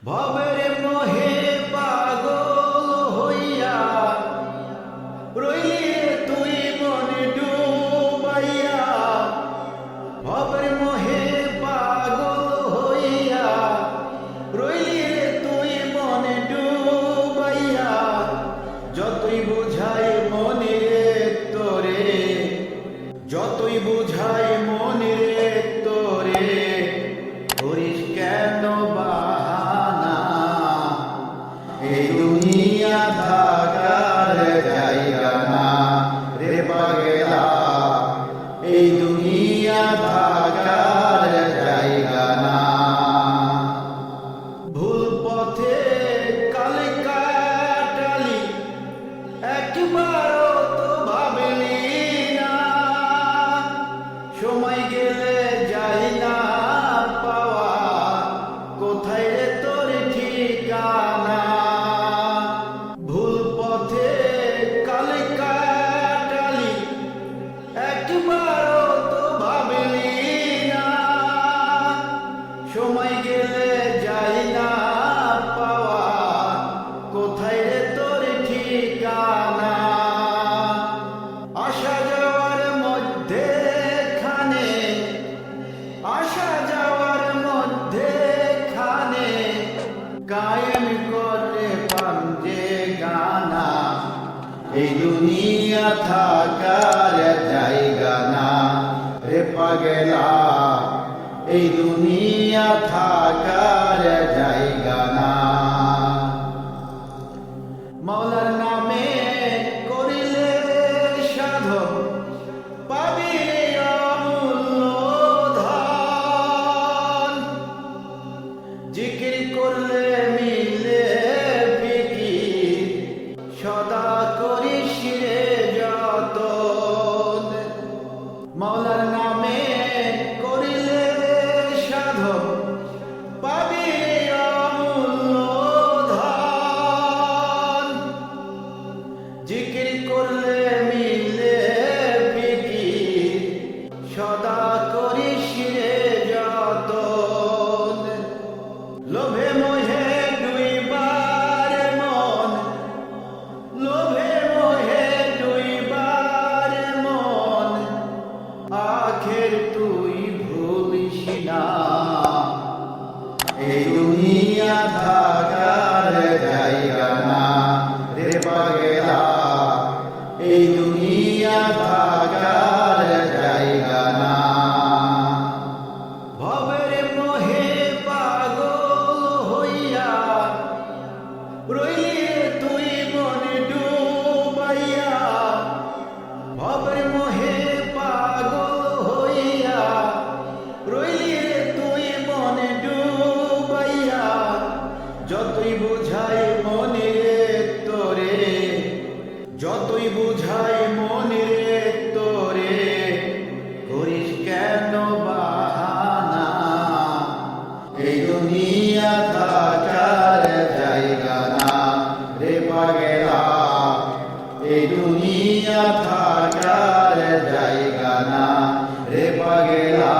ভবের মোহে পাগল হইয়া রইলি তুই মনে ডুবাইয়া। ভবের মোহে পাগল হইয়া রইলি তুই মনে ডুবাইয়া। যতই বুঝাই মনে তোরে, যতই বুঝাই মনে তোরে, করিস কেন বাহানা? এই দুনিয়া থাকার জায়গা না রে পাগলা, এই দুনিয়া থাকার জায়গা না। ভুল পথে কালে কাটালি, একবারও তো ভাবলি না, সময় গেলে যাই না পাওয়া, কোথায় রে তোর ঠিকানা? ভুল পথে কালে কাটালি, একবারও তো ভাবলি না, সময় গেলে যাই না পাওয়া, কোথায় রে তোর ঠিকানা? আসা যাওয়ার মধ্যে খানে, আসা যাওয়ার মধ্যে খানে, কায়েম করে পাঞ্জে গানা। এই দুনিয়া থাকার জায়গা না রে পাগলা, এই দুনিয়া থাকার জায়গা না। মাওলার নামে করিলে সাধন, পাবি অমূল্য ধন। জিকির করলে মিলে ফিকির, সদা করিস রে যতন। মাওলার নামে করিলে সাধন, পাবি অমূল্য ধন। জিকির করলে মিলে ফিকির, সদা করিস রে যতন। লোভে মোহে দুইবার মন, লোভে মোহে দুইবার মন, আখের তুই ভুলিস না। এই দুনিয়া থাকার জায়গা না রে পাগলা, এই দুনিয়া থাকার জায়গা না। ভবের মোহে পাগল হইয়া রইলি তুই মনে ডুবাইয়া। ভবের মোহে পাগল হইয়া রইলি তুই মনে ডুবাইয়া। যতই বুঝাই মনে তোরে, যতই বুঝাই মনে তোরে, করিস কেন বাহানা? এই দুনিয়া থাকার জায়গা না রে পাগলা, এই দুনিয়া থাকার জায়গা না রে পাগলা।